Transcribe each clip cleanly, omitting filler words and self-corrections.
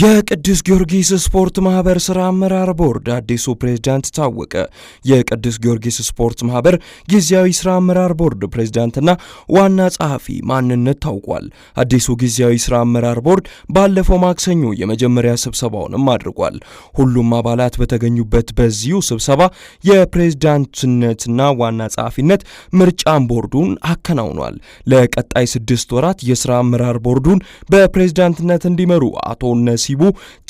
የቅዱስ ጊዮርጊስ ስፖርት ማህበር ስራ አመራር ቦርድ አዲሱ ፕሬዝዳንት ታወቀ። የቅዱስ ጊዮርጊስ ስፖርት ማህበር ጊዜያዊ ስራ አመራር ቦርድ ፕሬዝዳንትና ዋና ጸሐፊ ማንነት ታውቋል። አዲሱ ጊዜያዊ ስራ አመራር ቦርድ ባለፈው ማክሰኞ የመጀመሪያ ስብሰባውንም አድርጓል። ሁሉም አባላት በተገኙበት በዚሁ ስብሰባ የፕሬዝዳንትነትና ዋና ጸሐፊነት ምርጫን ቦርዱን አከናውኗል። ለቀጣይ 6 ወራት የስራ አመራር ቦርዱን በፕሬዝዳንትነት እንዲመሩ አቶ ነሲቡ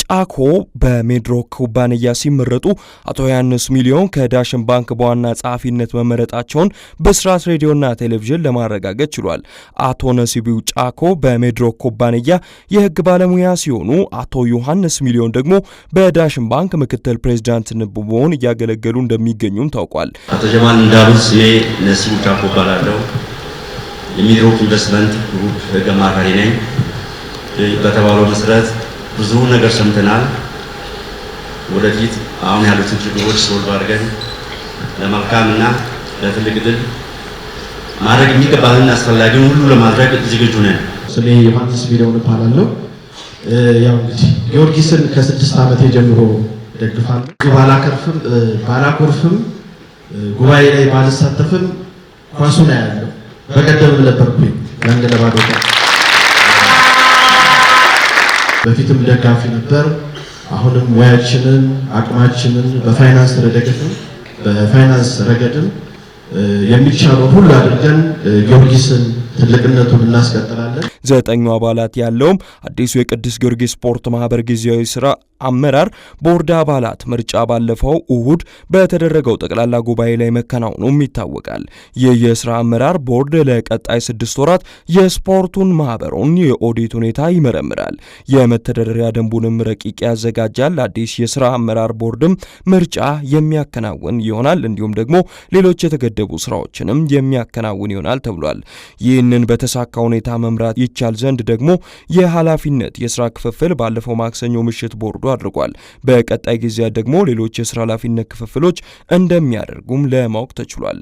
ጫኮ በሜድሮክ ኩባንያ ሲመረጡ አቶ ዮሐንስ ሚሊዮን ከዳሽን ባንክ በዋና ጸሐፊነት መመረጣቸውን በስራት ሬዲዮና ቴሌቪዥን ለማረጋገጥ ችሏል። አቶ ነሲቡ ጫኮ በሜድሮክ ኩባንያ የህግ ባለሙያ ሲሆኑ አቶ ዮሐንስ ሚሊዮን ደግሞ በዳሽን ባንክ ምክትል ፕሬዝዳንትነት በመሆን እያገለገሉ እንደሚገኙም ታውቋል። አቶ ጀማል እንዳሉት ነሲቡ ጫኮ ባላለው የሜድሮክ ኢንቨስትመንት ግሩፕ ህግ አማካሪ ነኝ። በተባለው መሰረት ብዙ ነገር ሰምተናል። ወደፊት አሁን ያሉትን ችግሮች ሶልቭ አድርገን ለመልካምና ለትልቅ ድል ማድረግ የሚገባንን አስፈላጊውን ሁሉ ለማድረግ ዝግጁ ነን። ስሜ ዮሐንስ ሚሊዮን እባላለሁ። ያው እንግዲህ ጊዮርጊስን ከ6 ዓመት ጀምሮ ደግፋለሁ። ባላኮርፍም ጉባኤ ላይ ባልሳተፍም ኳሱ ነው ያለው። በቀደም ነበርኩኝ ለአንድ ለባዶ በፊትም ደጋፊ ነበር። አሁንም ሙያችንን አቅማችንን በፋይናንስ ረገድም የሚቻለው ሁሉ አድርገን ጊዮርጊስን ትልቅነቱን እናስቀጥላለን። 9 አባላት ያለው አዲሱ የቅዱስ ጊዮርጊስ ስፖርት ማህበር ጊዜያዊ ስራ አመራር ቦርድ አባላት ምርጫ ባለፈው እሁድ በተደረገው ጠቅላላ ጉባኤ ላይ መከናወኑም ይታወቃል። ይህ የስራ አመራር ቦርድ ለቀጣይ 6 ወራት የስፖርቱን ማህበሩን የኦዲት ሁኔታ ይመረምራል፣ የመተዳደሪያ ደንቡንም ረቂቅ ያዘጋጃል። አዲስ የስራ አመራር ቦርድም ምርጫ የሚያከናውን ይሆናል። እንዲሁም ደግሞ ሌሎች የተገደቡ ስራዎችንም የሚያከናውን ይሆናል ተብሏል። ይህንን በተሳካ ሁኔታ መምራት ይቻል ዘንድ ደግሞ የኃላፊነት የስራ ክፍፍል ባለፈው ማክሰኞ ምሽት ቦርዱ አድርጓል። በቀጣይ ጊዜያት ደግሞ ሌሎች የስራ ኃላፊነት ክፍፍሎች እንደሚያደርጉም ለማወቅ ተችሏል።